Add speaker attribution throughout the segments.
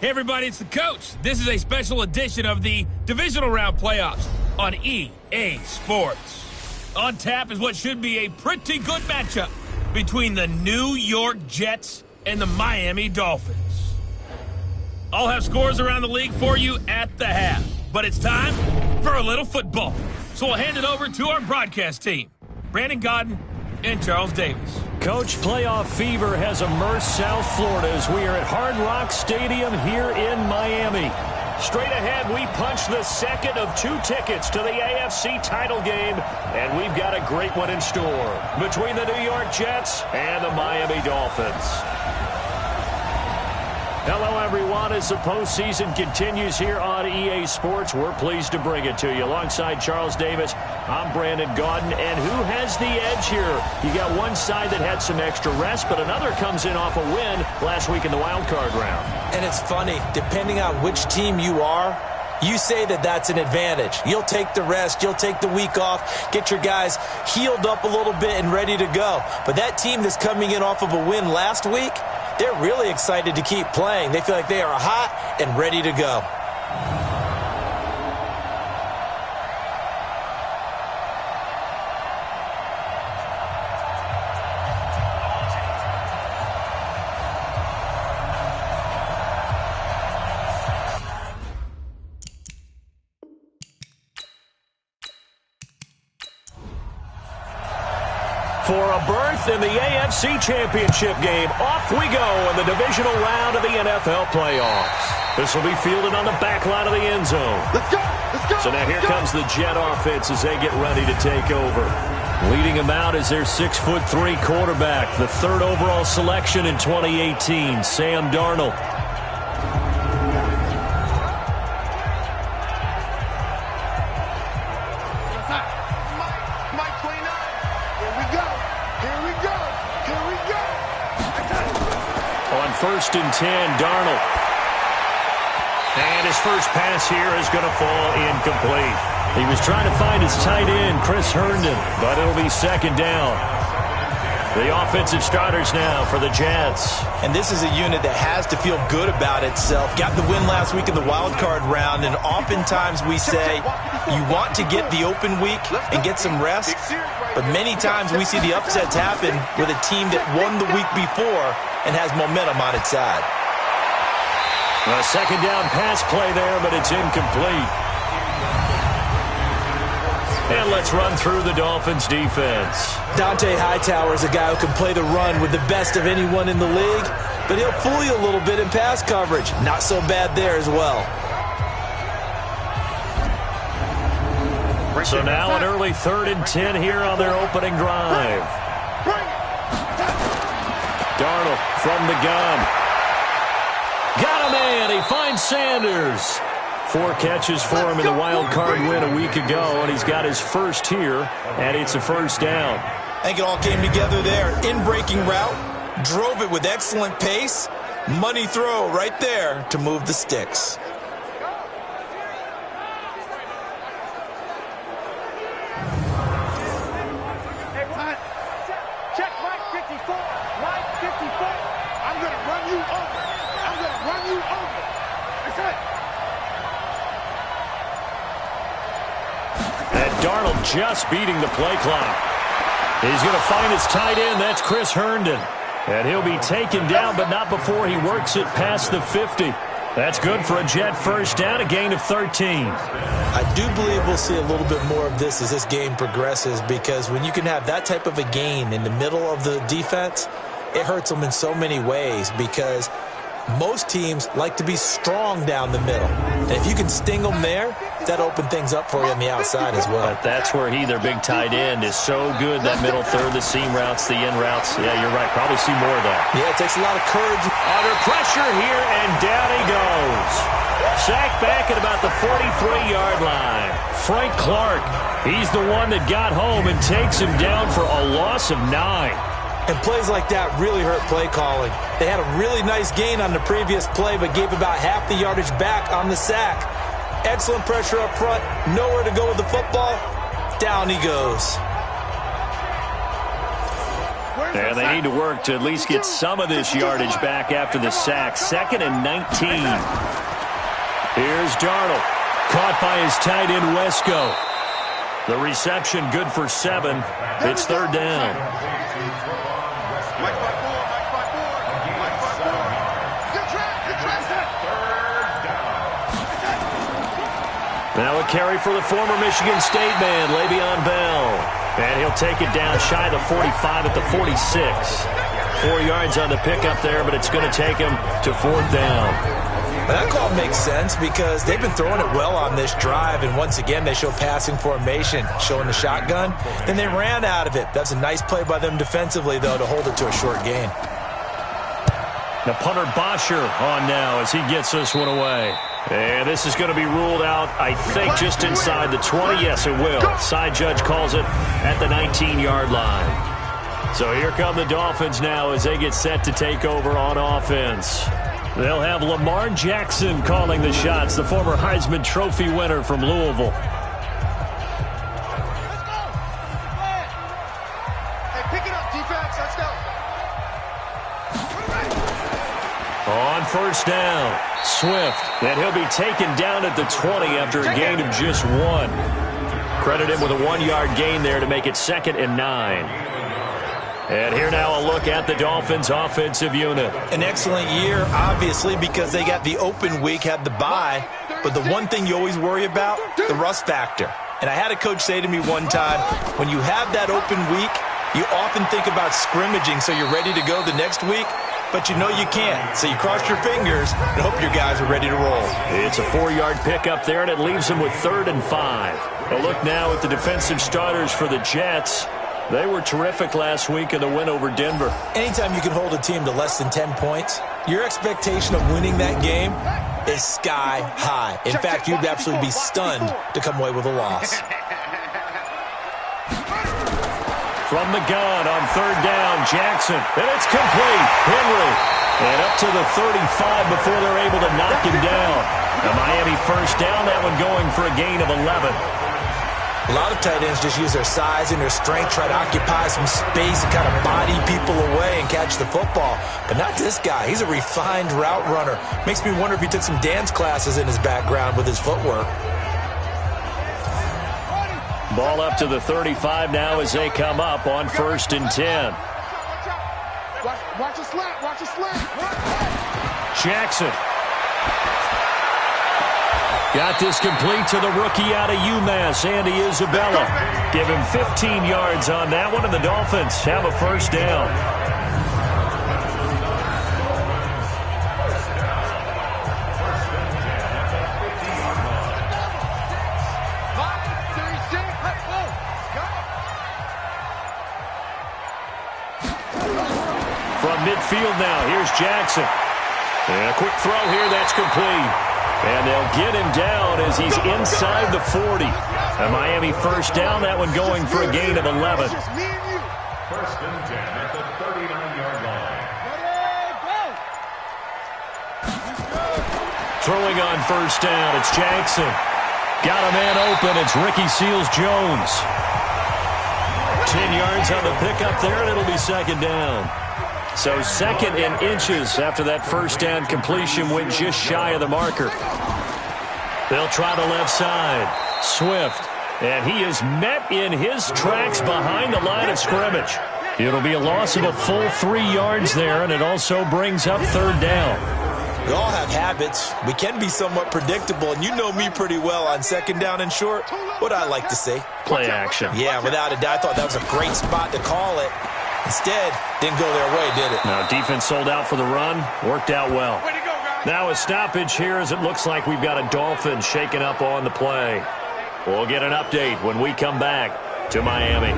Speaker 1: Hey everybody, it's the coach. This is a special edition of the Divisional Round playoffs on EA Sports. On tap is what should be a pretty good matchup between the New York Jets and the Miami Dolphins. I'll have scores around the league for you at the half, but it's time for a little football. So we'll hand it over to our broadcast team, Brandon Godden and Charles Davis.
Speaker 2: Coach, playoff fever has immersed South Florida as we are at Hard Rock Stadium here in Miami. Straight ahead, we punch the second of 2 tickets to the AFC title game, and we've got a great one in store between the New York Jets and the Miami Dolphins. Hello, everyone. As the postseason continues here on EA Sports, we're pleased to bring it to you. Alongside Charles Davis, I'm Brandon Gaudin. And who has the edge here? You got one side that had some extra rest, but another comes in off a win last week in the wild card round.
Speaker 3: And it's funny, depending on which team you are, you say that that's an advantage. You'll take the rest, you'll take the week off, get your guys healed up a little bit and ready to go. But that team that's coming in off of a win last week, they're really excited to keep playing. They feel like they are hot and ready to go.
Speaker 2: For a berth in the AFC Championship game, off we go in the divisional round of the NFL playoffs. This will be fielded on the back line of the end zone.
Speaker 4: Let's go! Let's go!
Speaker 2: So now here comes the Jet offense as they get ready to take over. Leading them out is their 6'3" quarterback, the 3rd overall selection in 2018, Sam Darnold. First and 10, Darnold. And his first pass here is going to fall incomplete. He was trying to find his tight end, Chris Herndon, but it'll be second down. The offensive starters now for the Jets.
Speaker 3: And this is a unit that has to feel good about itself. Got the win last week in the wild card round, and oftentimes we say you want to get the open week and get some rest, but many times we see the upsets happen with a team that won the week before and has momentum on its side.
Speaker 2: A second down pass play there, but it's incomplete. And let's run through the Dolphins' defense.
Speaker 3: Dante Hightower is a guy who can play the run with the best of anyone in the league, but he'll fool you a little bit in pass coverage. Not so bad there as well.
Speaker 2: So now an early 3rd and 10 here on their opening drive. Darnold from the gun. Got a man. He finds Sanders. 4 catches for him in the wild card win a week ago, and he's got his first here, and it's a first down.
Speaker 3: I think it all came together there. In-breaking route, drove it with excellent pace. Money throw right there to move the sticks.
Speaker 2: Darnold just beating the play clock. He's going to find his tight end. That's Chris Herndon. And he'll be taken down, but not before he works it past the 50. That's good for a Jet first down, a gain of 13.
Speaker 3: I do believe we'll see a little bit more of this as this game progresses, because when you can have that type of a gain in the middle of the defense, it hurts them in so many ways, because most teams like to be strong down the middle. And if you can sting them there, that opens things up for you on the outside as well.
Speaker 2: But that's where their big tight end, is so good. That middle third, the seam routes, the in routes. Yeah, you're right. Probably see more of that.
Speaker 3: Yeah, it takes a lot of courage.
Speaker 2: Under pressure here, and down he goes. Sacked back at about the 43-yard line. Frank Clark, he's the one that got home and takes him down for a loss of 9.
Speaker 3: And plays like that really hurt play calling. They had a really nice gain on the previous play, but gave about half the yardage back on the sack. Excellent pressure up front. Nowhere to go with the football. Down he goes.
Speaker 2: And they need to work to at least get some of this yardage back after the sack. 2nd and 19. Here's Darnold. Caught by his tight end, Wesco. The reception good for 7. It's 3rd down. Now a carry for the former Michigan State man, Le'Veon Bell. And he'll take it down shy of the 45 at the 46. 4 yards on the pickup there, but it's going to take him to 4th down.
Speaker 3: That call makes sense because they've been throwing it well on this drive, and once again they show passing formation, showing the shotgun. Then they ran out of it. That's a nice play by them defensively, though, to hold it to a short gain.
Speaker 2: The punter Bosher on now as he gets this one away. And this is going to be ruled out, I think, just inside the 20. Yes, it will. Side judge calls it at the 19-yard line. So here come the Dolphins now as they get set to take over on offense. They'll have Lamar Jackson calling the shots, the former Heisman Trophy winner from Louisville.
Speaker 4: Hey, pick it up, defense. Let's go.
Speaker 2: On 1st down, Swift. And he'll be taken down at the 20 after a gain of just 1. Credit him with a 1-yard gain there to make it 2nd and 9. And here now a look at the Dolphins' offensive unit.
Speaker 3: An excellent year, obviously, because they got the open week, had the bye. But the one thing you always worry about, the rust factor. And I had a coach say to me one time, when you have that open week, you often think about scrimmaging so you're ready to go the next week. But you know you can't. So you cross your fingers and hope your guys are ready to roll.
Speaker 2: It's a 4-yard pickup there, and it leaves them with 3rd and 5. A look now at the defensive starters for the Jets. They were terrific last week in the win over Denver.
Speaker 3: Anytime you can hold a team to less than 10 points, your expectation of winning that game is sky high. In fact, you'd absolutely be stunned to come away with a loss.
Speaker 2: From the gun on 3rd down, Jackson. And it's complete. Henry. And up to the 35 before they're able to knock him down. A Miami 1st down, that one going for a gain of 11.
Speaker 3: A lot of tight ends just use their size and their strength, try to occupy some space and kind of body people away and catch the football. But not this guy. He's a refined route runner. Makes me wonder if he took some dance classes in his background with his footwork.
Speaker 2: Ball up to the 35 now as they come up on 1st and 10.
Speaker 4: Watch a slant. Watch a slant.
Speaker 2: Jackson. Got this complete to the rookie out of UMass, Andy Isabella. Give him 15 yards on that one, and the Dolphins have a 1st down. From midfield now, here's Jackson. And a quick throw here, that's complete. And they'll get him down as he's inside the 40. A Miami 1st down, that one going for a gain of 11.
Speaker 5: 1st and 10 at the 39-yard line.
Speaker 2: Throwing on 1st down, it's Jackson. Got a man open, it's Ricky Seals-Jones. 10 yards on the pickup there, and it'll be 2nd down. So 2nd and inches after that 1st down completion went just shy of the marker. They'll try the left side. Swift. And he is met in his tracks behind the line of scrimmage. It'll be a loss of a full 3 yards there, and it also brings up 3rd down.
Speaker 3: We all have habits. We can be somewhat predictable, and you know me pretty well on 2nd down and short. What I like to say?
Speaker 2: Play action.
Speaker 3: Yeah, without a doubt. I thought that was a great spot to call it. Instead, didn't go their way, did it?
Speaker 2: Now, defense sold out for the run. Worked out well. Now a stoppage here as it looks like we've got a Dolphin shaking up on the play. We'll get an update when we come back to Miami.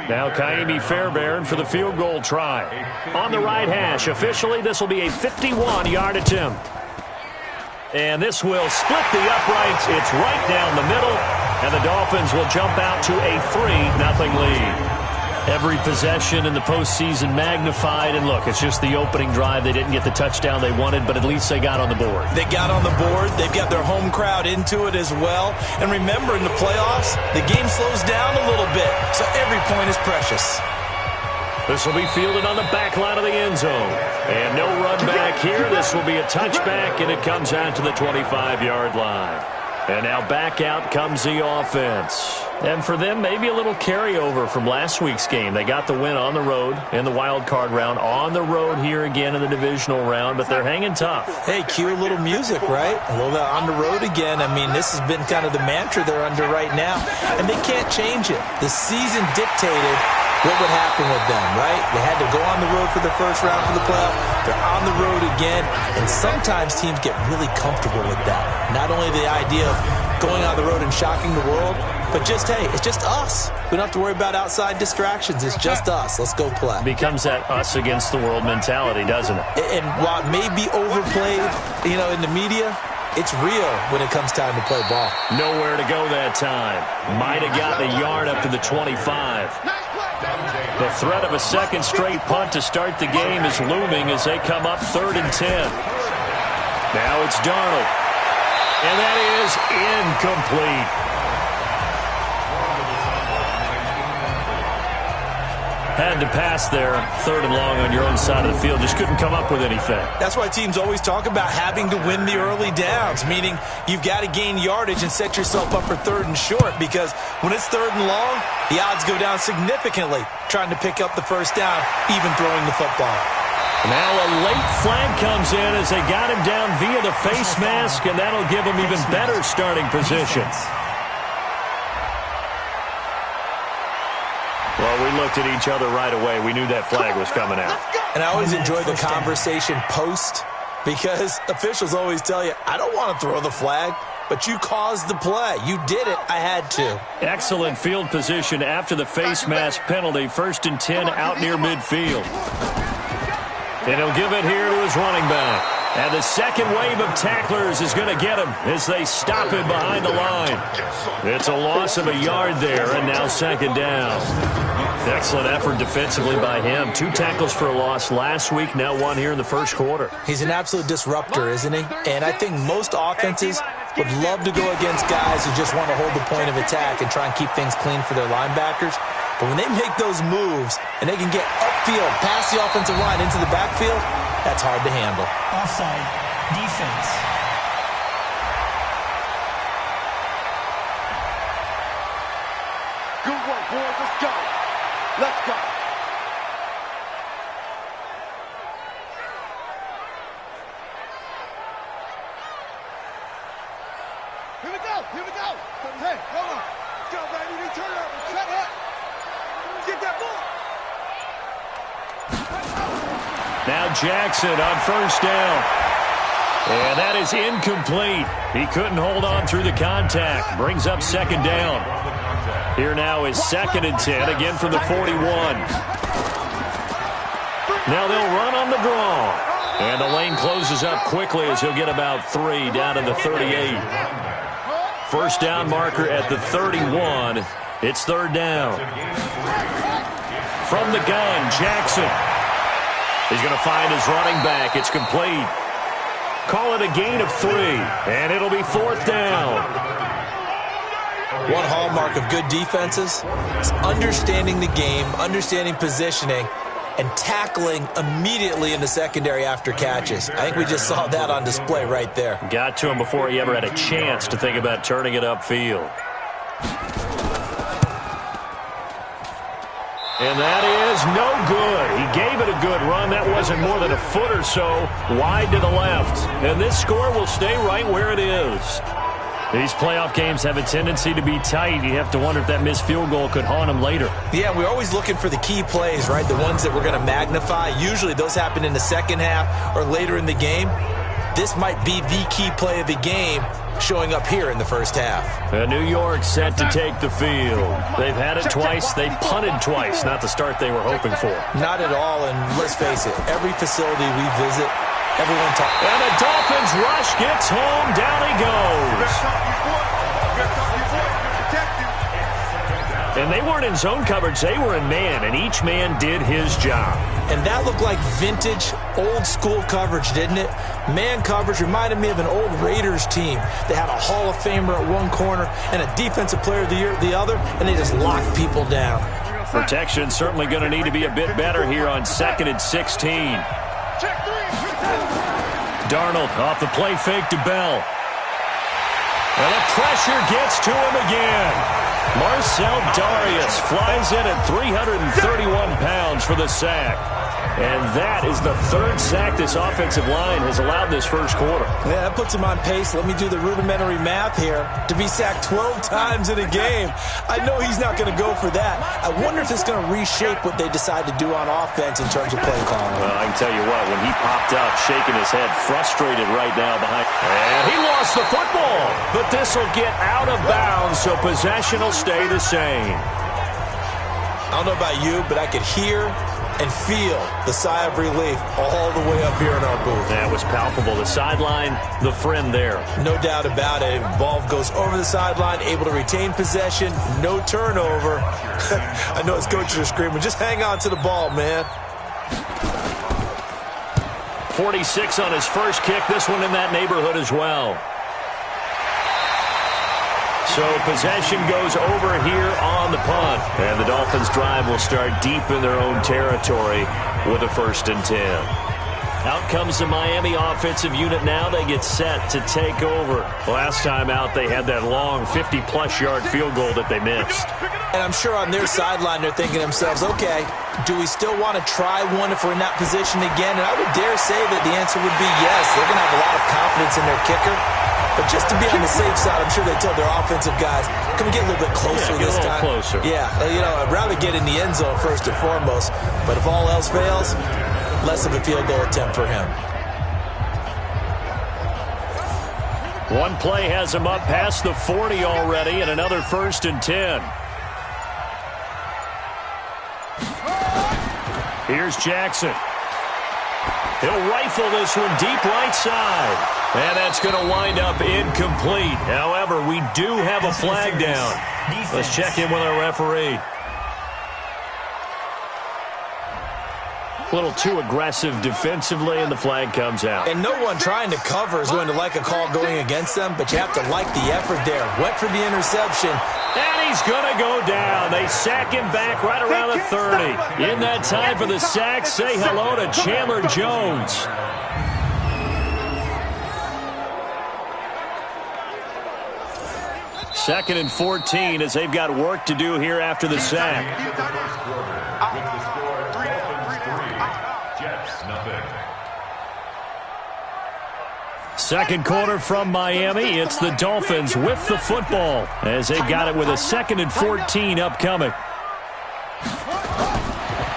Speaker 2: Now Kaimi Fairbairn for the field goal try. On the right hash, officially this will be a 51-yard attempt. And this will split the uprights. It's right down the middle. And the Dolphins will jump out to a 3-0 lead. Every possession in the postseason magnified. And look, it's just the opening drive. They didn't get the touchdown they wanted, but at least they got on the board.
Speaker 3: They got on the board. They've got their home crowd into it as well. And remember, in the playoffs, the game slows down a little bit, so every point is precious.
Speaker 2: This will be fielded on the back line of the end zone. And no run back here. This will be a touchback, and it comes out to the 25-yard line. And now back out comes the offense. And for them, maybe a little carryover from last week's game. They got the win on the road in the wild card round, on the road here again in the divisional round, but they're hanging tough.
Speaker 3: Hey, cue a little music, right? A little bit on the road again. I mean, this has been kind of the mantra they're under right now, and they can't change it. The season dictated what would happen with them, right? They had to go on the road for the first round for the playoff. They're on the road again, and sometimes teams get really comfortable with that. Not only the idea of going on the road and shocking the world, but just, hey, it's just us. We don't have to worry about outside distractions. It's just us. Let's go play.
Speaker 2: Becomes that us against the world mentality, doesn't it?
Speaker 3: And while it may be overplayed, in the media, it's real when it comes time to play ball.
Speaker 2: Nowhere to go that time. Might have got the yard up to the 25. The threat of a second straight punt to start the game is looming as they come up 3rd and 10. Now it's Darnold. And that is incomplete. Had to pass there, 3rd and long on your own side of the field. Just couldn't come up with anything.
Speaker 3: That's why teams always talk about having to win the early downs, meaning you've got to gain yardage and set yourself up for 3rd and short, because when it's 3rd and long, the odds go down significantly trying to pick up the first down, even throwing the football.
Speaker 2: Now a late flag comes in as they got him down via the face mask, and that'll give him even better starting position. Well, we looked at each other right away. We knew that flag was coming out.
Speaker 3: And I always enjoy the conversation post, because officials always tell you, I don't want to throw the flag, but you caused the play. You did it. I had to.
Speaker 2: Excellent field position after the face mask penalty. 1st and 10 out near midfield. And he'll give it here to his running back. And the second wave of tacklers is going to get him as they stop him behind the line. It's a loss of a yard there, and now 2nd down. Excellent effort defensively by him. 2 tackles for a loss last week, now 1 here in the first quarter.
Speaker 3: He's an absolute disruptor, isn't he? And I think most offenses would love to go against guys who just want to hold the point of attack and try and keep things clean for their linebackers. But when they make those moves and they can get upfield, past the offensive line into the backfield, that's hard to handle.
Speaker 6: Offside. Defense.
Speaker 4: Good work, boys. Let's go. Let's go. Here we go. Here we go. Hey, hold on. Let's go, baby. We turn it over. Shut up. Get that ball.
Speaker 2: Now Jackson on 1st down. And that is incomplete. He couldn't hold on through the contact. Brings up 2nd down. Here now is 2nd and 10, again from the 41. Now they'll run on the draw. And the lane closes up quickly as he'll get about 3 down to the 38. 1st down marker at the 31. It's 3rd down. From the gun, Jackson. He's going to find his running back. It's complete. Call it a gain of 3, and it'll be 4th down.
Speaker 3: One hallmark of good defenses is understanding the game, understanding positioning, and tackling immediately in the secondary after catches. I think we just saw that on display right there.
Speaker 2: Got to him before he ever had a chance to think about turning it upfield. And that is no good. He gave it a good run. That wasn't more than a foot or so wide to the left. And this score will stay right where it is. These playoff games have a tendency to be tight. You have to wonder if that missed field goal could haunt him later.
Speaker 3: Yeah, we're always looking for the key plays, right? The ones that we're going to magnify. Usually those happen in the second half or later in the game. This might be the key play of the game showing up here in the first half.
Speaker 2: New York set to take the field. They've had it twice. They've punted twice. Not the start they were hoping for.
Speaker 3: Not at all, and let's face it, every facility we visit, everyone talks.
Speaker 2: And the Dolphins rush gets home. Down he goes. And they weren't in zone coverage. They were in man, and each man did his job.
Speaker 3: And that looked like vintage, old-school coverage, didn't it? Man coverage reminded me of an old Raiders team. They had a Hall of Famer at one corner and a Defensive Player of the Year at the other, and they just locked people down.
Speaker 2: Protection certainly going to need to be a bit better here on 2nd and 16. Darnold off the play fake to Bell. And the pressure gets to him again. Marcel Darius flies in at 331 pounds for the sack. And that is the 3rd sack this offensive line has allowed this first quarter.
Speaker 3: Yeah, that puts him on pace. Let me do the rudimentary math here. To be sacked 12 times in a game. I know he's not going to go for that. I wonder if it's going to reshape what they decide to do on offense in terms of play calling.
Speaker 2: Well, I can tell you what, when he popped up, shaking his head, frustrated right now behind. And he lost the football. But this will get out of bounds, so possession will stay the same.
Speaker 3: I don't know about you, but I could hear and feel the sigh of relief all the way up here in our booth.
Speaker 2: That was palpable. The sideline, the friend there.
Speaker 3: No doubt about it. Ball goes over the sideline, able to retain possession, no turnover. I know his coaches are screaming, just hang on to the ball, man.
Speaker 2: 46 on his first kick. This one in that neighborhood as well. So possession goes over here on the punt. And the Dolphins drive will start deep in their own territory with a 1st and 10. Out comes the Miami offensive unit now. They get set to take over. Last time out, they had that long 50-plus yard field goal that they missed.
Speaker 3: And I'm sure on their sideline they're thinking to themselves, okay, do we still want to try one if we're in that position again? And I would dare say that the answer would be yes. They're going to have a lot of confidence in their kicker. But just to be on the safe side, I'm sure they tell their offensive guys, can we get a little bit closer this time?
Speaker 2: Closer.
Speaker 3: Yeah, you know, I'd rather get in the end zone first and foremost. But if all else fails, less of a field goal attempt for him.
Speaker 2: One play has him up past the 40 already, and another 1st and 10. Here's Jackson. He'll rifle this one deep right side. And that's going to wind up incomplete. However, we do have a flag down. Let's check in with our referee. A little too aggressive defensively, and the flag comes out.
Speaker 3: And no one trying to cover is going to like a call going against them, but you have to like the effort there. Went for the interception.
Speaker 2: And he's going to go down. They sack him back right around the 30. In that time for the sack, say hello to Chandler Jones. Second and 14 as they've got work to do here after the sack. Second quarter from Miami. It's the Dolphins with the football as they've got it with a 2nd and 14 upcoming.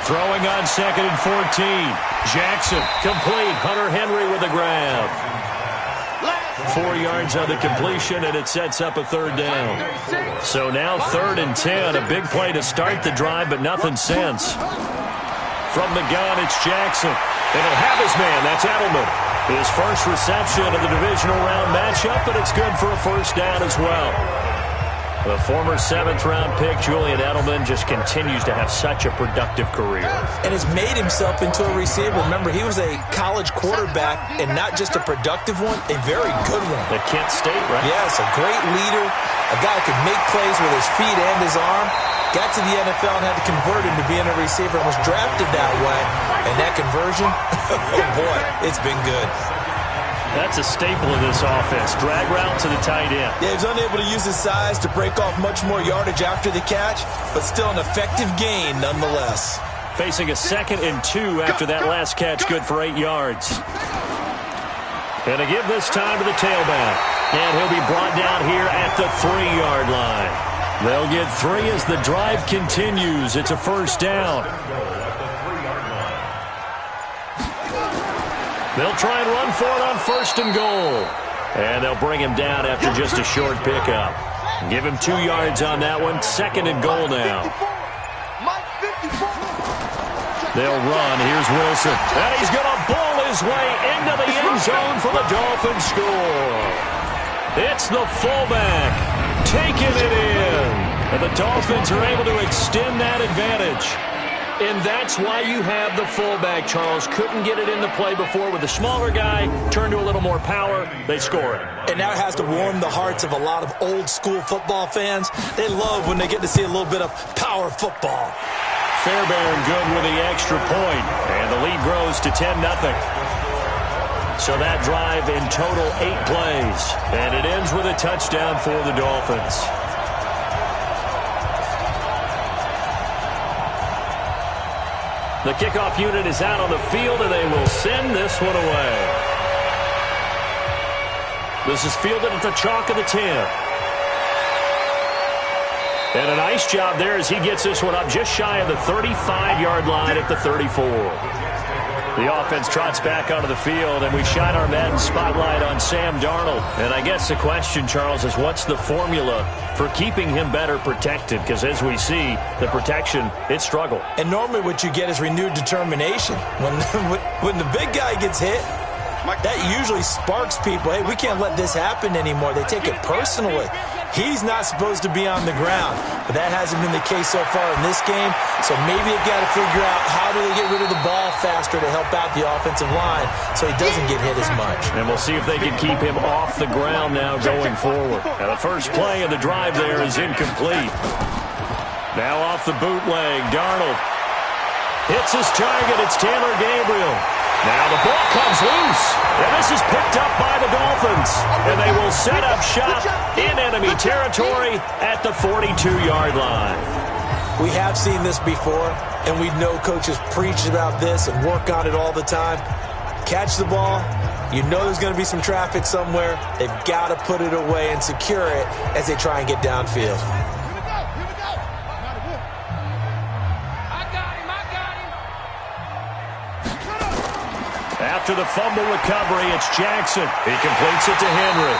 Speaker 2: Throwing on 2nd and 14. Jackson complete. Hunter Henry with the grab. 4 yards on the completion, and it sets up a 3rd down. So now 3rd and 10. A big play to start the drive, but nothing since. From the gun, it's Jackson. And he'll have his man. That's Edelman. His first reception of the divisional round matchup, but it's good for a 1st down as well. The former 7th-round pick, Julian Edelman, just continues to have such a productive career.
Speaker 3: And has made himself into a receiver. Remember, he was a college quarterback, and not just a productive one, a very good one.
Speaker 2: At Kent State, right?
Speaker 3: Yes, a great leader, a guy who could make plays with his feet and his arm. Got to the NFL and had to convert him to being a receiver and was drafted that way. And that conversion, oh boy, it's been good.
Speaker 2: That's a staple of this offense. Drag route to the tight end.
Speaker 3: Yeah, he was unable to use his size to break off much more yardage after the catch, but still an effective gain nonetheless.
Speaker 2: Facing a 2nd and 2 after that last catch, good for 8 yards. And to give this time to the tailback. And he'll be brought down here at the 3-yard line. They'll get 3 as the drive continues. It's a 1st down. They'll try and run for it on 1st and goal. And they'll bring him down after just a short pickup. Give him 2 yards on that one. 2nd and goal now. They'll run. Here's Wilson. And he's going to bowl his way into the end zone for the Dolphins score. It's the fullback taking it in. And the Dolphins are able to extend that advantage. And that's why you have the fullback, Charles. Couldn't get it into play before with the smaller guy. Turned to a little more power. They score it.
Speaker 3: And that has to warm the hearts of a lot of old-school football fans. They love when they get to see a little bit of power football.
Speaker 2: Fairbairn good with the extra point. And the lead grows to 10-0. So that drive in total 8 plays. And it ends with a touchdown for the Dolphins. The kickoff unit is out on the field, and they will send this one away. This is fielded at the chalk of the 10. And a nice job there as he gets this one up just shy of the 35-yard line at the 34. The offense trots back onto the field, and we shine our Madden spotlight on Sam Darnold. And I guess the question, Charles, is what's the formula for keeping him better protected? Because as we see, the protection, it struggled.
Speaker 3: And normally what you get is renewed determination. When the big guy gets hit, that usually sparks people. Hey, we can't let this happen anymore. They take it personally. He's not supposed to be on the ground, but that hasn't been the case so far in this game. So maybe they've got to figure out how do they get rid of the ball faster to help out the offensive line so he doesn't get hit as much.
Speaker 2: And we'll see if they can keep him off the ground now going forward. Now the first play of the drive there is incomplete. Now off the bootleg, Darnold hits his target. It's Taylor Gabriel. Now the ball comes loose, and this is picked up by the Dolphins, and they will set up shop in enemy territory at the 42-yard line.
Speaker 3: We have seen this before, and we know coaches preach about this and work on it all the time. Catch the ball. You know there's going to be some traffic somewhere. They've got to put it away and secure it as they try and get downfield.
Speaker 2: After the fumble recovery, it's Jackson. He completes it to Henry.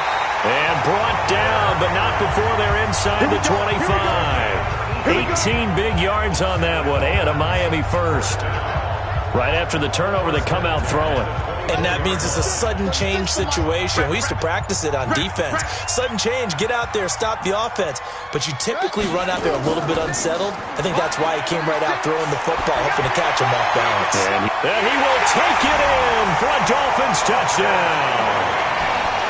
Speaker 2: And brought down, but not before they're inside the 25. 18 big yards on that one, and a Miami first. Right after the turnover, they come out throwing.
Speaker 3: And that means it's a sudden change situation. We used to practice it on defense. Sudden change, get out there, stop the offense. But you typically run out there a little bit unsettled. I think that's why he came right out throwing the football, hoping to catch him off balance.
Speaker 2: And he will take it in for a Dolphins touchdown.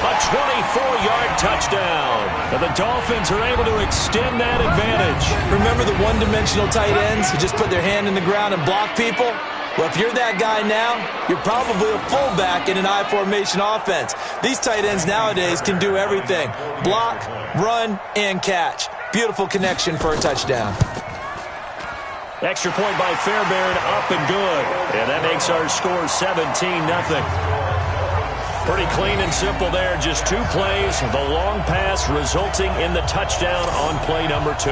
Speaker 2: A 24-yard touchdown. And the Dolphins are able to extend that advantage.
Speaker 3: Remember the one-dimensional tight ends who just put their hand in the ground and block people? Well, if you're that guy now, you're probably a fullback in an I-formation offense. These tight ends nowadays can do everything. Block, run, and catch. Beautiful connection for a touchdown.
Speaker 2: Extra point by Fairbairn, up and good. And that makes our score 17-0. Pretty clean and simple there. Just 2 plays. The long pass resulting in the touchdown on play number 2.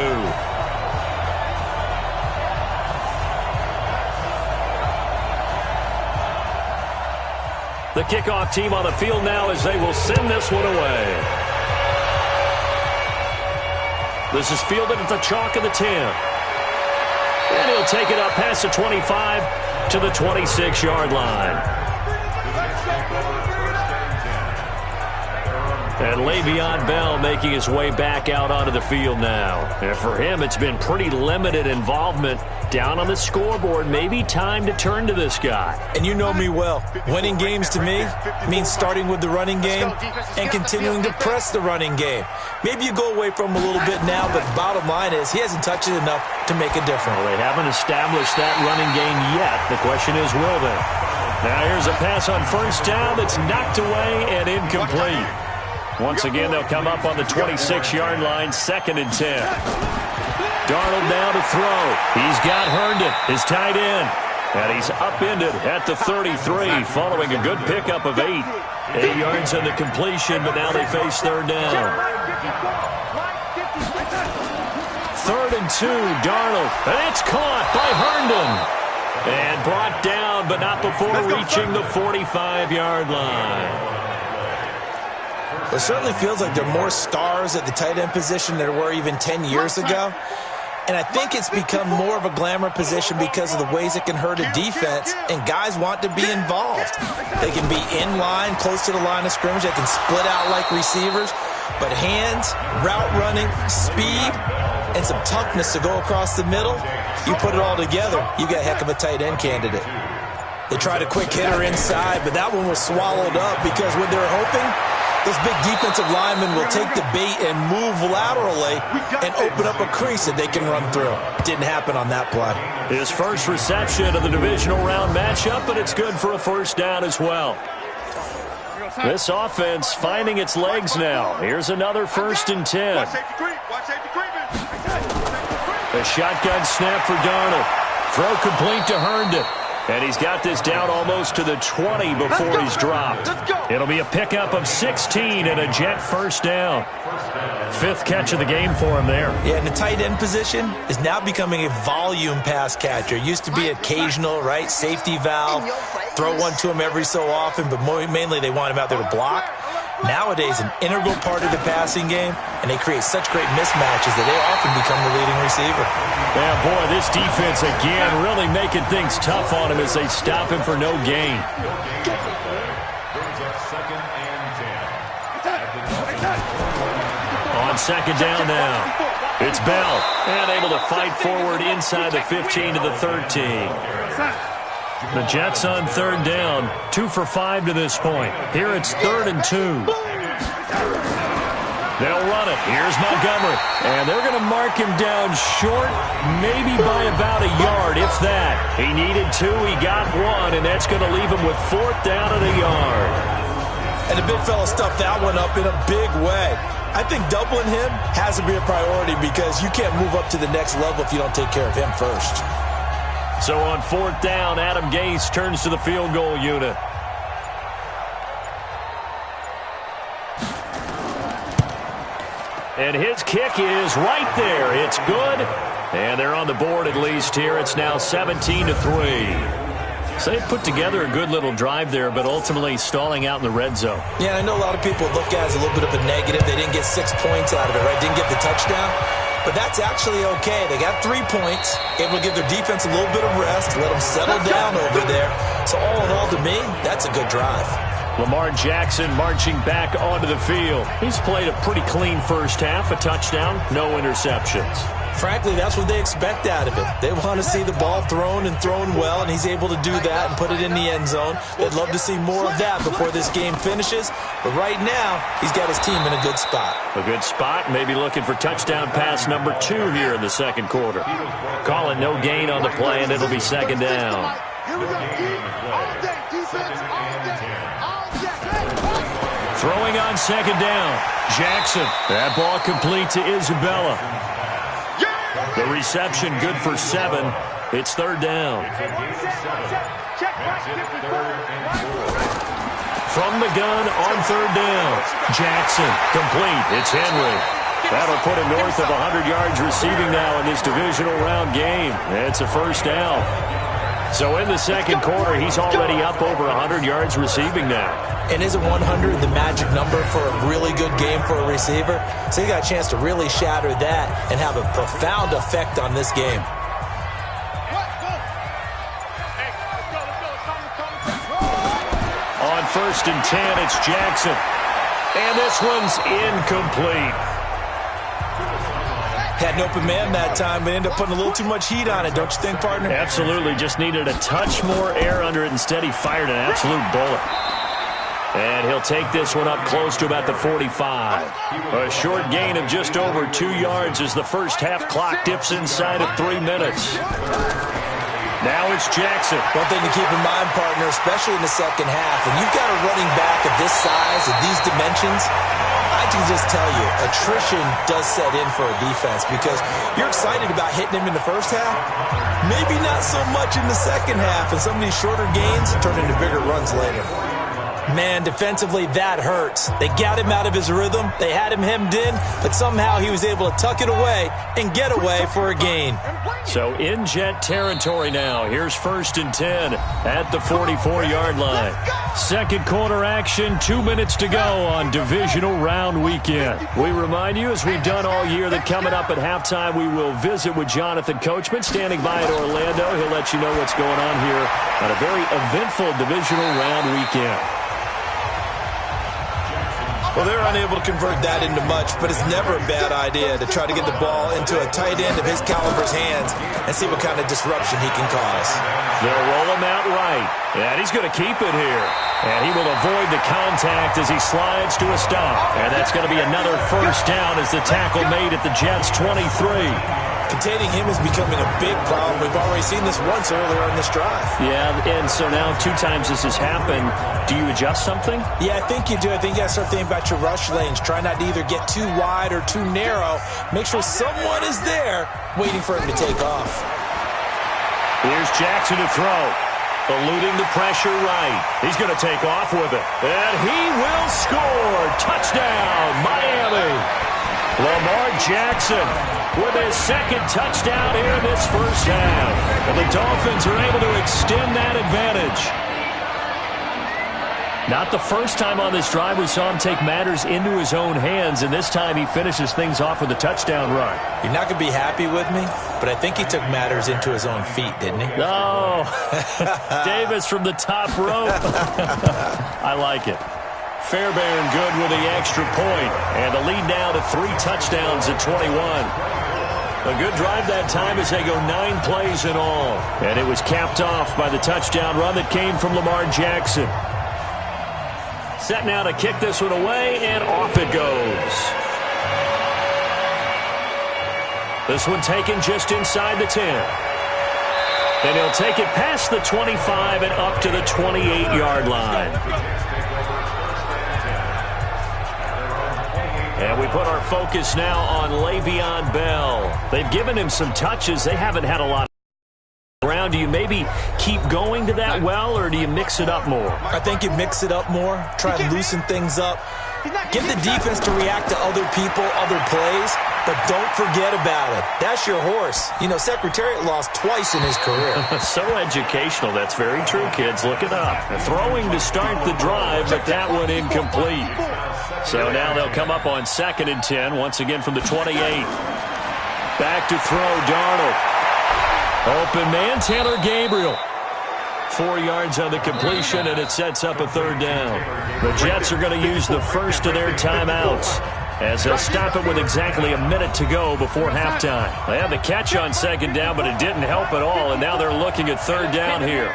Speaker 2: The kickoff team on the field now as they will send this one away. This is fielded at the chalk of the 10. And he'll take it up past the 25 to the 26-yard line. And Le'Veon Bell making his way back out onto the field now. And for him, it's been pretty limited involvement down on the scoreboard. Maybe time to turn to this guy.
Speaker 3: And you know me well. Winning games to me means starting with the running game and continuing to press the running game. Maybe you go away from him a little bit now, but the bottom line is he hasn't touched it enough to make a difference.
Speaker 2: Well, they haven't established that running game yet. The question is, will they? Now here's a pass on first down that's knocked away and incomplete. Once again, they'll come up on the 26-yard line, 2nd and 10. Darnold now to throw. He's got Herndon, his tight end. And he's upended at the 33 following a good pickup of 8. 8 yards on the completion, but now they face 3rd down. 3rd and 2, Darnold. And it's caught by Herndon. And brought down, but not before reaching the 45-yard line.
Speaker 3: It certainly feels like there are more stars at the tight end position than there were even 10 years ago. And I think it's become more of a glamour position because of the ways it can hurt a defense, and guys want to be involved. They can be in line, close to the line of scrimmage. They can split out like receivers. But hands, route running, speed, and some toughness to go across the middle, you put it all together, you got a heck of a tight end candidate. They tried a quick hitter inside, but that one was swallowed up because when they're hoping, those big defensive linemen will take the bait and move laterally and open up a crease that they can run through. Didn't happen on that play.
Speaker 2: His first reception of the divisional round matchup, but it's good for a first down as well. This offense finding its legs now. Here's another 1st and 10. A shotgun snap for Darnold. Throw complete to Herndon. And he's got this down almost to the 20 before he's dropped. It'll be a pickup of 16 and a Jet first down. 5th catch of the game for him there.
Speaker 3: Yeah, and the tight end position is now becoming a volume pass catcher. It used to be occasional, right? Safety valve. Throw one to him every so often, but mainly they want him out there to block. Nowadays, an integral part of the passing game, and they create such great mismatches that they often become the leading receiver.
Speaker 2: Yeah, boy, this defense again really making things tough on him as they stop him for no gain. On 2nd down now, it's Bell, and able to fight forward inside the 15 to the 13. The Jets on 3rd down, 2 for 5 to this point. Here it's 3rd and 2. They'll run it. Here's Montgomery. And they're going to mark him down short, maybe by about a yard, if that. He needed 2, he got 1, and that's going to leave him with 4th down and a yard.
Speaker 3: And the big fella stuffed that one up in a big way. I think doubling him has to be a priority because you can't move up to the next level if you don't take care of him first.
Speaker 2: So on 4th down, Adam Gase turns to the field goal unit. And his kick is right there. It's good. And they're on the board at least here. It's now 17-3. So they put together a good little drive there, but ultimately stalling out in the red zone.
Speaker 3: Yeah, I know a lot of people look at it as a little bit of a negative. They didn't get 6 points out of it, right? Didn't get the touchdown. But that's actually okay. They got 3 points, able to give their defense a little bit of rest, let them settle down over there. So all in all, to me, that's a good drive.
Speaker 2: Lamar Jackson marching back onto the field. He's played a pretty clean first half, a touchdown, no interceptions.
Speaker 3: Frankly, that's what they expect out of it. They want to see the ball thrown and thrown well, and he's able to do that and put it in the end zone. They'd love to see more of that before this game finishes. But right now, he's got his team in a good spot.
Speaker 2: A good spot, maybe looking for touchdown pass number 2 here in the 2nd quarter. Calling no gain on the play, and it'll be 2nd down. Throwing on 2nd down. Jackson. That ball complete to Isabella. The reception good for 7. It's 3rd down. From the gun on 3rd down. Jackson complete. It's Henry. That'll put him north of 100 yards receiving now in this divisional round game. It's a first down. So in the 2nd quarter, he's already up over 100 yards receiving now.
Speaker 3: And isn't 100 the magic number for a really good game for a receiver? So he got a chance to really shatter that and have a profound effect on this game.
Speaker 2: On 1st and 10, it's Jackson. And this one's incomplete.
Speaker 3: Had an open man that time, but ended up putting a little too much heat on it, don't you think, partner?
Speaker 2: Absolutely. Just needed a touch more air under it. Instead, he fired an absolute bullet. And he'll take this one up close to about the 45. A short gain of just over 2 yards as the first half clock dips inside of 3 minutes. Now it's Jackson.
Speaker 3: One thing to keep in mind, partner, especially in the second half, when you've got a running back of this size, of these dimensions, I can just tell you, attrition does set in for a defense because you're excited about hitting him in the first half, maybe not so much in the second half, and some of these shorter gains turn into bigger runs later. Man, defensively, that hurts. They got him out of his rhythm. They had him hemmed in, but somehow he was able to tuck it away and get away for a gain.
Speaker 2: So in Jet territory now. Here's 1st and 10 at the 44-yard line. 2nd quarter action, 2 minutes to go on Divisional Round weekend. We remind you, as we've done all year, that coming up at halftime, we will visit with Jonathan Coachman standing by at Orlando. He'll let you know what's going on here on a very eventful Divisional Round weekend.
Speaker 3: Well, they're unable to convert that into much, but it's never a bad idea to try to get the ball into a tight end of his caliber's hands and see what kind of disruption he can cause.
Speaker 2: They'll roll him out right, and he's going to keep it here. And he will avoid the contact as he slides to a stop. And that's going to be another first down as the tackle made at the Jets' 23.
Speaker 3: Containing him is becoming a big problem. We've already seen this once earlier on this drive.
Speaker 2: Yeah, and so now 2 times this has happened. Do you adjust something?
Speaker 3: Yeah, I think you do. I think you got to start thinking about your rush lanes. Try not to either get too wide or too narrow. Make sure someone is there waiting for him to take off.
Speaker 2: Here's Jackson to throw. Eluding the pressure right. He's going to take off with it. And he will score. Touchdown, Miami. Lamar Jackson with his second touchdown here in this first half. And the Dolphins are able to extend that advantage. Not the first time on this drive we saw him take matters into his own hands, and this time he finishes things off with a touchdown run.
Speaker 3: You're not going to be happy with me, but I think he took matters into his own feet, didn't he?
Speaker 2: Oh, Davis from the top rope. I like it. Fairbairn good with the extra point, and the lead now to 3 touchdowns at 21. A good drive that time as they go 9 plays in all. And it was capped off by the touchdown run that came from Lamar Jackson. Set now to kick this one away, and off it goes. This one taken just inside the 10. And he'll take it past the 25 and up to the 28-yard line. And we put our focus now on Le'Veon Bell. They've given him some touches. They haven't had a lot around. Do you maybe keep going to that well, or do you mix it up more?
Speaker 3: I think you mix it up more. Try and loosen things up. Get the defense to react to other people, other plays, but don't forget about it. That's your horse. You know, Secretariat lost twice in his career.
Speaker 2: So educational. That's very true, kids. Look it up. Throwing to start the drive, but that one incomplete. So now they'll come up on 2nd and 10, once again from the 28. Back to throw, Darnold. Open man, Taylor Gabriel. 4 yards on the completion, and it sets up a 3rd down. The Jets are going to use the first of their timeouts as they'll stop it with exactly a minute to go before halftime. They had the catch on 2nd down, but it didn't help at all, and now they're looking at 3rd down here.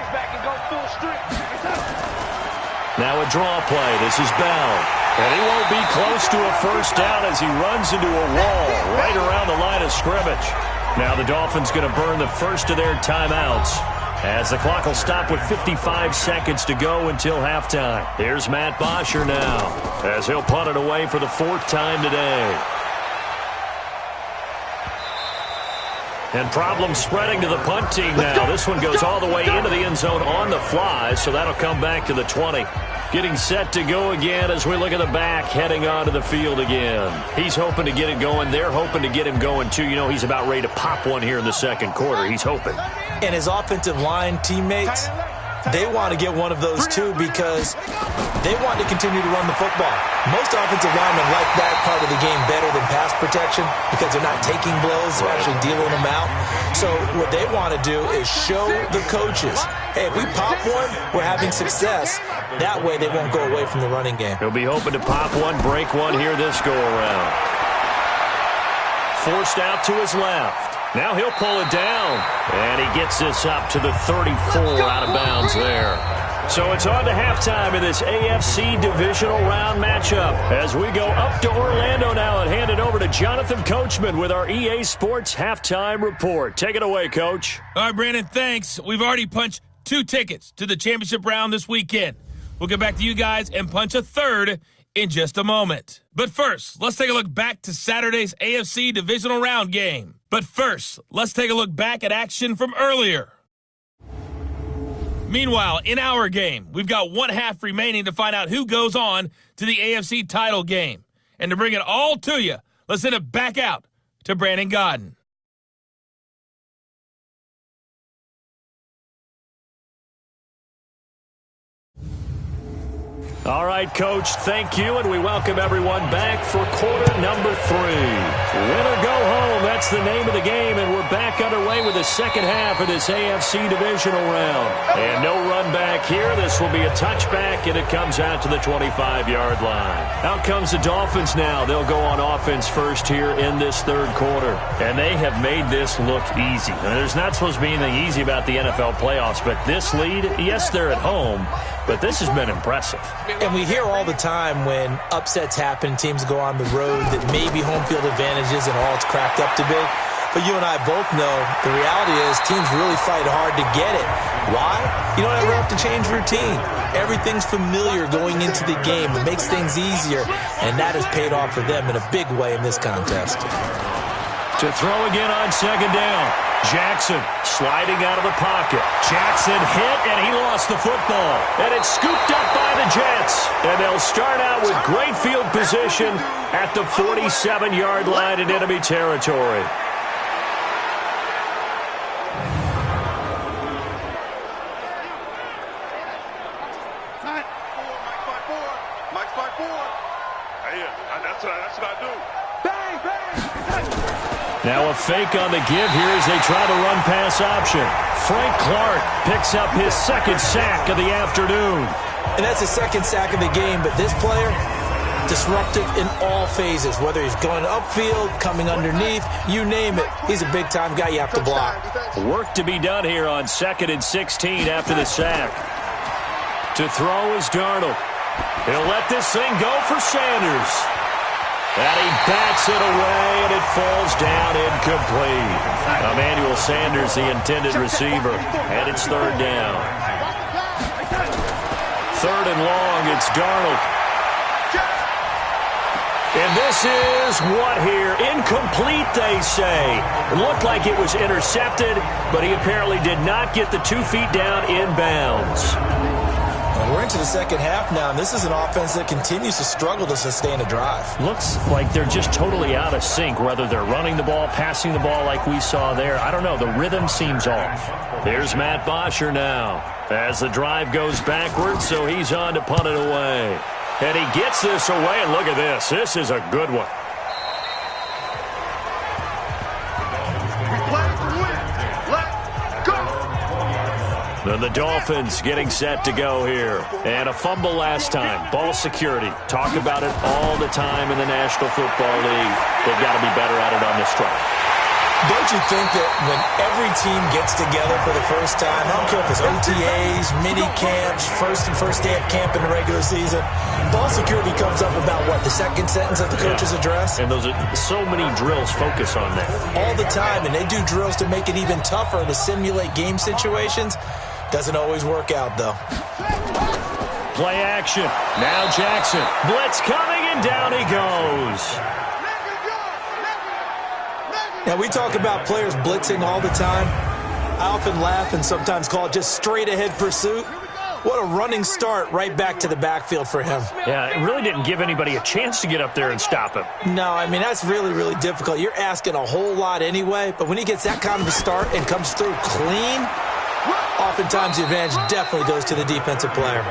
Speaker 2: Now a draw play. This is Bell. And he won't be close to a first down as he runs into a wall right around the line of scrimmage. Now the Dolphins going to burn the first of their timeouts as the clock will stop with 55 seconds to go until halftime. Here's Matt Bosher now as he'll punt it away for the 4th time today. And problems spreading to the punt team now. This one goes all the way into the end zone on the fly, so that'll come back to the 20. Getting set to go again as we look at the back, heading onto the field again. He's hoping to get it going. They're hoping to get him going, too. You know, he's about ready to pop one here in the 2nd quarter. He's hoping.
Speaker 3: And his offensive line teammates, they want to get one of those, too, because they want to continue to run the football. Most offensive linemen like that part of the game better than pass protection because they're not taking blows, they're actually dealing them out. So what they want to do is show the coaches, hey, if we pop one, we're having success. That way they won't go away from the running game.
Speaker 2: He'll be hoping to pop one, break one here this go-around. Forced out to his left. Now he'll pull it down. And he gets this up to the 34 out of bounds there. So it's on to halftime in this AFC Divisional Round matchup as we go up to Orlando now and hand it over to Jonathan Coachman with our EA Sports Halftime Report. Take it away, Coach.
Speaker 1: All right, Brandon, thanks. We've already punched 2 tickets to the championship round this weekend. We'll get back to you guys and punch a 3rd in just a moment. But first, let's take a look back to Saturday's AFC Divisional Round game. But first, let's take a look back at action from earlier. Meanwhile, in our game, we've got 1 half remaining to find out who goes on to the AFC title game. And to bring it all to you, let's send it back out to Brandon Godden.
Speaker 2: All right, Coach, thank you, and we welcome everyone back for quarter number 3. Win or go home, that's the name of the game, and we're back underway with the second half of this AFC Divisional Round. And no run back here. This will be a touchback, and it comes out to the 25-yard line. Out comes the Dolphins now. They'll go on offense first here in this third quarter. And they have made this look easy. Now, there's not supposed to be anything easy about the NFL playoffs, but this lead, yes, they're at home, but this has been impressive.
Speaker 3: And we hear all the time when upsets happen, teams go on the road, that maybe home field advantage isn't all it's cracked up to be. But you and I both know the reality is teams really fight hard to get it. Why? You don't ever have to change routine. Everything's familiar going into the game. It makes things easier, and that has paid off for them in a big way in this contest.
Speaker 2: To throw again on second down. Jackson sliding out of the pocket. Jackson hit, and he lost the football. And it's scooped up by the Jets. And they'll start out with great field position at the 47-yard line in enemy territory.
Speaker 4: Mike's by 4. That's what I do. Bang, bang.
Speaker 2: Now a fake on the give here as they try the run-pass option. Frank Clark picks up his second sack of the afternoon.
Speaker 3: And that's his second sack of the game, but this player, disruptive in all phases, whether he's going upfield, coming underneath, you name it. He's a big-time guy you have to block.
Speaker 2: Work to be done here on 2nd and 16 after the sack. To throw is Darnold. He'll let this thing go for Sanders. And he bats it away, and it falls down incomplete. Emmanuel Sanders, the intended receiver, and it's third down. Third and long, it's Darnold. And this is what here? Incomplete, they say. It looked like it was intercepted, but he apparently did not get the 2 feet down in bounds.
Speaker 3: And we're into the second half now, and this is an offense that continues to struggle to sustain a drive.
Speaker 2: Looks like they're just totally out of sync, whether they're running the ball, passing the ball like we saw there. I don't know. The rhythm seems off. Here's Matt Bosher now as the drive goes backwards, so he's on to punt it away. And he gets this away, and look at this. This is a good one. Then the Dolphins getting set to go here. And a fumble last time. Ball security. Talk about it all the time in the National Football League. They've got to be better at it on this drive.
Speaker 3: Don't you think that when every team gets together for the first time, I don't care if it's OTAs, mini camps, first day of camp in the regular season, ball security comes up about what, the second sentence of the coach's address?
Speaker 2: And those are so many drills focus on that.
Speaker 3: All the time, and they do drills to make it even tougher to simulate game situations. Doesn't always work out, though.
Speaker 2: Play action. Now Jackson. Blitz coming, and down he goes.
Speaker 3: Now, we talk about players blitzing all the time. I often laugh and sometimes call it just straight-ahead pursuit. What a running start right back to the backfield for him.
Speaker 2: Yeah, it really didn't give anybody a chance to get up there and stop him.
Speaker 3: No, I mean, that's really, really difficult. You're asking a whole lot anyway, but when he gets that kind of a start and comes through clean, oftentimes the advantage definitely goes to the defensive player.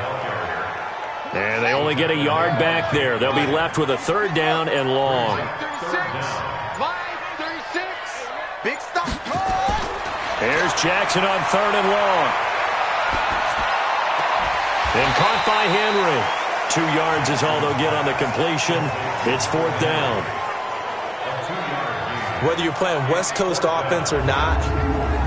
Speaker 2: And they only get a yard back there. They'll be left with a third down and long.
Speaker 4: Big stop.
Speaker 2: There's Jackson on third and long. And caught by Henry. 2 yards is all they'll get on the completion. It's fourth down.
Speaker 3: Whether you're playing West Coast offense or not,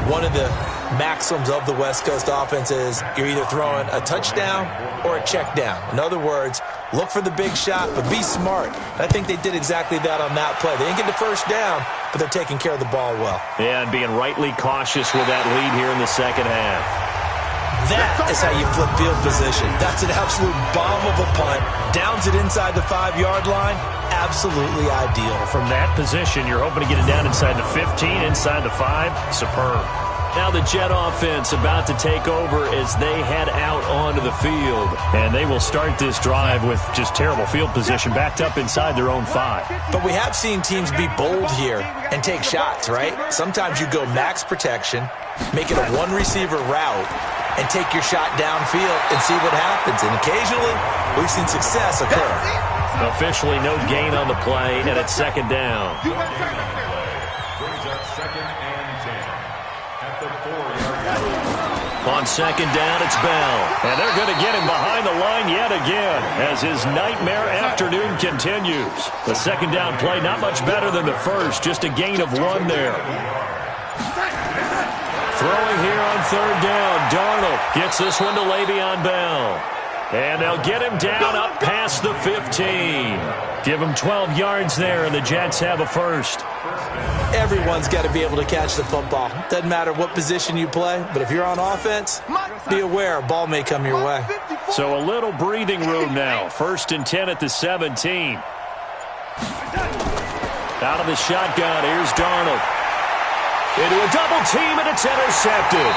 Speaker 3: one of the maxims of the West Coast offense is you're either throwing a touchdown or a check down. In other words, look for the big shot, but be smart. I think they did exactly that on that play. They didn't get the first down, but they're taking care of the ball well.
Speaker 2: Yeah, and being rightly cautious with that lead here in the second half.
Speaker 3: That is how you flip field position. That's an absolute bomb of a punt. Downs it inside the 5-yard line. Absolutely ideal.
Speaker 2: From that position, you're hoping to get it down inside the 15, inside the 5. Superb. Now the Jet offense about to take over as they head out onto the field. And they will start this drive with just terrible field position backed up inside their own 5.
Speaker 3: But we have seen teams be bold here and take shots, right? Sometimes you go max protection, make it a one-receiver route, and take your shot downfield and see what happens. And occasionally, we've seen success occur.
Speaker 2: Officially no gain on the play, and it's second down.
Speaker 5: Brings up second and 10 at the 4-yard line.
Speaker 2: On second down, it's Bell. And they're going to get him behind the line yet again as his nightmare afternoon continues. The second down play not much better than the first, just a gain of 1 there. Throwing here on third down, Darnold gets this one to Le'Veon Bell. And they'll get him down up past the 15. Give him 12 yards there, and the Jets have a first.
Speaker 3: Everyone's got to be able to catch the football. Doesn't matter what position you play, but if you're on offense, be aware a ball may come your way.
Speaker 2: So a little breathing room now. First and 10 at the 17. Out of the shotgun, here's Darnold. Into a double team, and it's intercepted.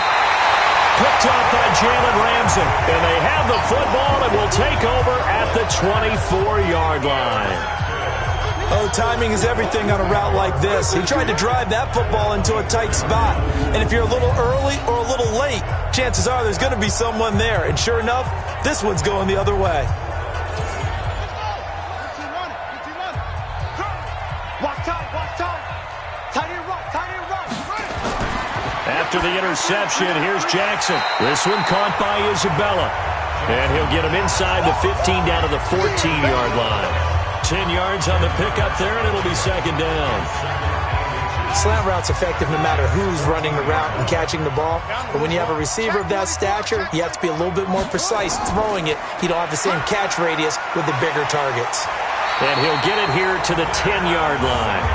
Speaker 2: Picked up by Jalen Ramsey. And they have the football and will take over at the 24-yard line.
Speaker 3: Oh, timing is everything on a route like this. He tried to drive that football into a tight spot. And if you're a little early or a little late, chances are there's going to be someone there. And sure enough, this one's going the other way.
Speaker 2: After the interception, here's Jackson. This one caught by Isabella. And he'll get him inside the 15 down to the 14-yard line. 10 yards on the pickup there, and it'll be second down.
Speaker 3: Slant route's effective no matter who's running the route and catching the ball. But when you have a receiver of that stature, you have to be a little bit more precise throwing it. You don't have the same catch radius with the bigger targets.
Speaker 2: And he'll get it here to the 10-yard line.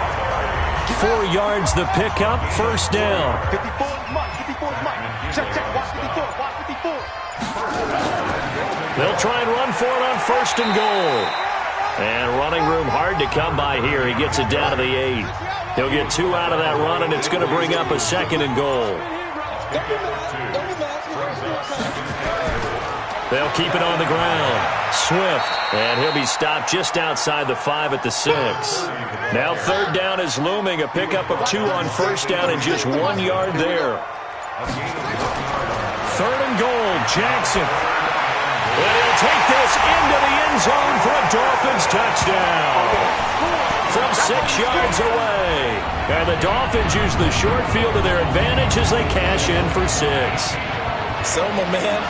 Speaker 2: 4 yards the pickup, first down.
Speaker 4: 54 is Mike. 54 is Mike. Check, watch 54. Watch 54.
Speaker 2: They'll try and run for it on first and goal. And running room hard to come by here. He gets it down to the 8. He'll get 2 out of that run, and it's going to bring up a second and goal. They'll keep it on the ground. Swift, and he'll be stopped just outside the 5 at the 6. Now third down is looming. A pickup of 2 on first down and just 1 yard there. Third and goal, Jackson. And he'll take this into the end zone for a Dolphins touchdown. From 6 yards away. And the Dolphins use the short field to their advantage as they cash in for 6.
Speaker 3: So, my man,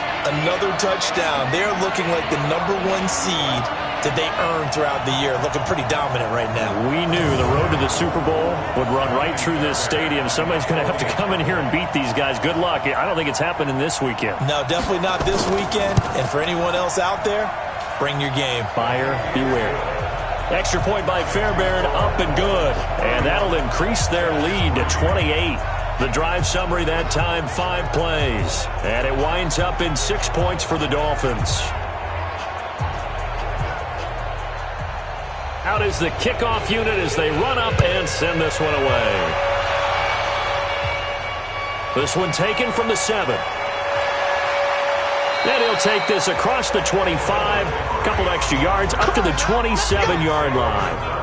Speaker 3: another touchdown. They're looking like the #1 seed that they earned throughout the year. Looking pretty dominant right now.
Speaker 2: We knew the road to the Super Bowl would run right through this stadium. Somebody's going to have to come in here and beat these guys. Good luck. I don't think it's happening this weekend.
Speaker 3: No, definitely not this weekend. And for anyone else out there, bring your game.
Speaker 2: Buyer beware. Extra point by Fairbairn, up and good. And that'll increase their lead to 28. The drive summary that time, 5 plays. And it winds up in 6 points for the Dolphins. Out is the kickoff unit as they run up and send this one away. This one taken from the 7. And he'll take this across the 25. A couple extra yards up to the 27-yard line.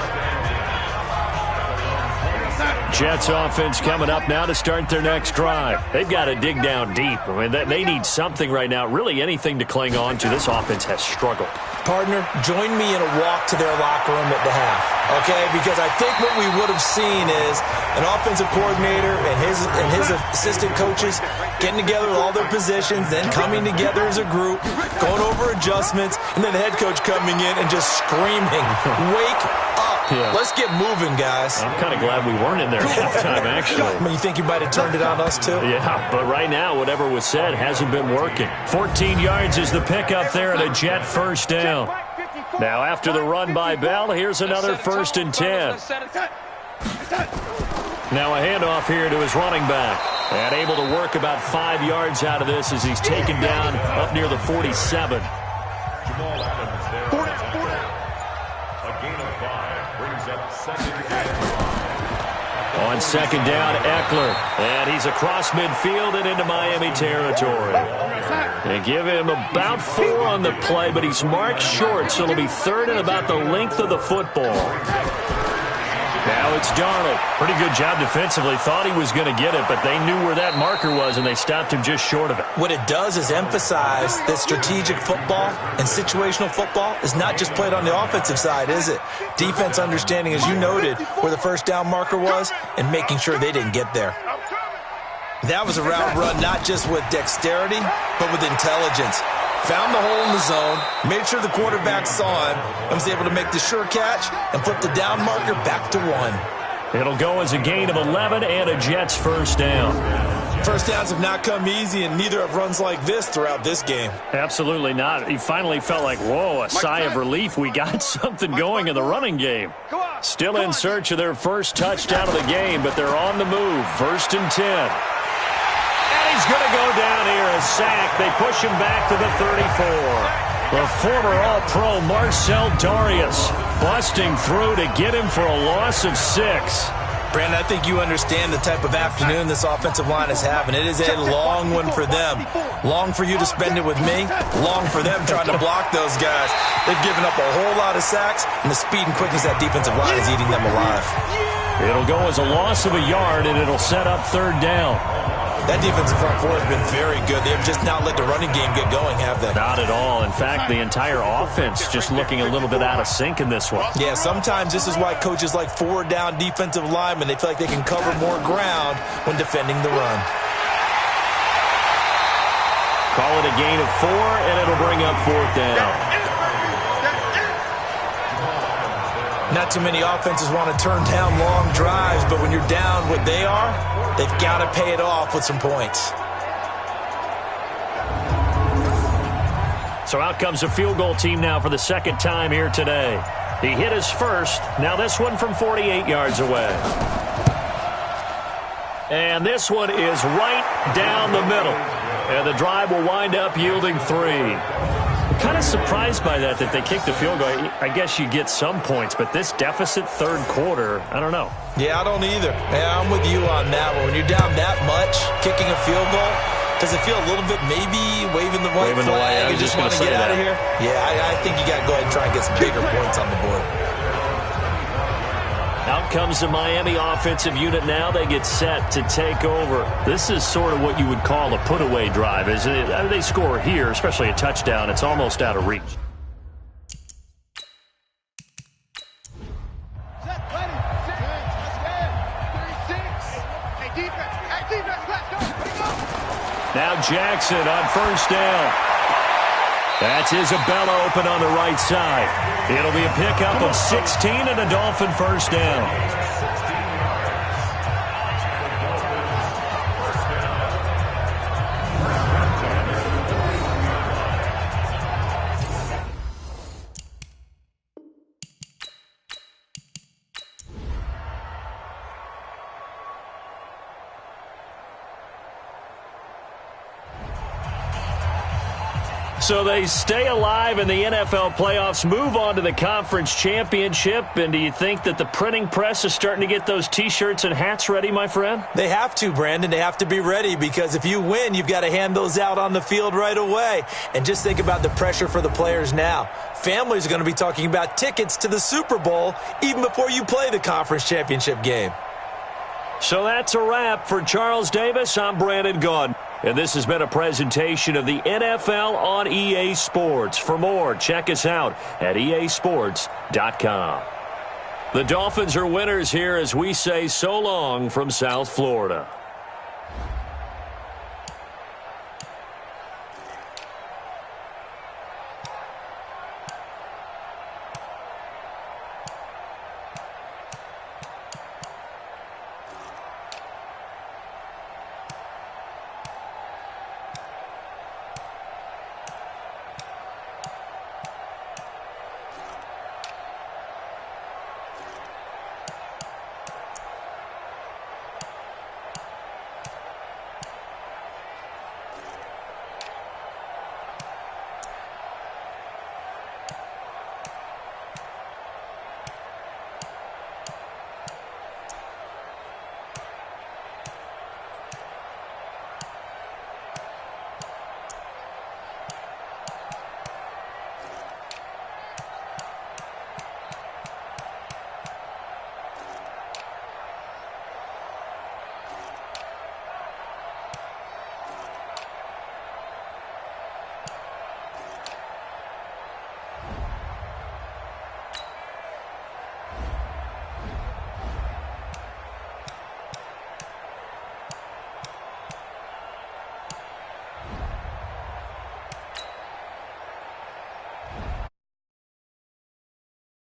Speaker 2: Jets offense coming up now to start their next drive. They've got to dig down deep. I mean, they need something right now, really anything to cling on to. This offense has struggled.
Speaker 3: Partner, join me in a walk to their locker room at the half, okay? Because I think what we would have seen is an offensive coordinator and his assistant coaches getting together with all their positions, then coming together as a group, going over adjustments, and then the head coach coming in and just screaming, "Wake up. Yeah. Let's get moving, guys."
Speaker 2: I'm kind of glad we weren't in there at halftime, actually.
Speaker 3: I mean, you think you might have turned it on us, too?
Speaker 2: Yeah, but right now, whatever was said hasn't been working. 14 yards is the pickup there, and a Jet first down. Now, after the run by Bell, here's another 1st and 10. Now a handoff here to his running back. And able to work about 5 yards out of this as he's taken down up near the 47.
Speaker 5: Jamal Adams there. A gain of 5 brings up second and 5.
Speaker 2: On second down, Eckler. And he's across midfield and into Miami territory. They give him about 4 on the play, but he's marked short, so it'll be 3rd and about the length of the football. Now it's Darnold. Pretty good job defensively. Thought he was going to get it, but they knew where that marker was, and they stopped him just short of it.
Speaker 3: What it does is emphasize that strategic football and situational football is not just played on the offensive side, is it? Defense understanding, as you noted, where the first down marker was and making sure they didn't get there. That was a route run not just with dexterity, but with intelligence. Found the hole in the zone, made sure the quarterback saw him, and was able to make the sure catch and flip the down marker back to 1.
Speaker 2: It'll go as a gain of 11 and a Jets first down.
Speaker 3: First downs have not come easy, and neither have runs like this throughout this game.
Speaker 2: Absolutely not. He finally felt like, whoa, a sigh of relief. We got something going in the running game. Still in search of their first touchdown of the game, but they're on the move. 1st and 10. He's going to go down here, a sack. They push him back to the 34. The former All-Pro Marcel Darius busting through to get him for a loss of 6.
Speaker 3: Brandon, I think you understand the type of afternoon this offensive line is having. It is a long one for them. Long for you to spend it with me. Long for them trying to block those guys. They've given up a whole lot of sacks, and the speed and quickness of that defensive line is eating them alive.
Speaker 2: It'll go as a loss of a yard, and it'll set up 3rd down.
Speaker 3: That defensive front four has been very good. They have just not let the running game get going, have they?
Speaker 2: Not at all. In fact, the entire offense just looking a little bit out of sync in this one.
Speaker 3: Yeah, sometimes this is why coaches like 4-down defensive linemen, they feel like they can cover more ground when defending the run.
Speaker 2: Call it a gain of 4, and it'll bring up 4th down.
Speaker 3: Not too many offenses want to turn down long drives, but when you're down what they are, they've got to pay it off with some points.
Speaker 2: So out comes a field goal team now for the 2nd time here today. He hit his first. Now this one from 48 yards away. And this one is right down the middle. And the drive will wind up yielding 3. I'm kind of surprised by that they kicked the field goal. I guess you get some points, but this deficit 3rd quarter, I don't know.
Speaker 3: Yeah, I don't either. Yeah, I'm with you on that one. When you're down that much, kicking a field goal, does it feel a little bit maybe waving the white flag and just want to get out of here? Yeah, I think you got to go ahead and try and get some bigger points on the board.
Speaker 2: Out comes the Miami offensive unit now. They get set to take over. This is sort of what you would call a put-away drive. As they score here, especially a touchdown, it's almost out of reach. Now Jackson on 1st down. That's Isabella open on the right side. It'll be a pickup of 16 and a Dolphin 1st down. So they stay alive in the NFL playoffs, move on to the conference championship. And do you think that the printing press is starting to get those T-shirts and hats ready, my friend?
Speaker 3: They have to, Brandon. They have to be ready because if you win, you've got to hand those out on the field right away. And just think about the pressure for the players now. Families are going to be talking about tickets to the Super Bowl even before you play the conference championship game.
Speaker 2: So that's a wrap. For Charles Davis, I'm Brandon Gaudin. And this has been a presentation of the NFL on EA Sports. For more, check us out at easports.com. The Dolphins are winners here as we say so long from South Florida.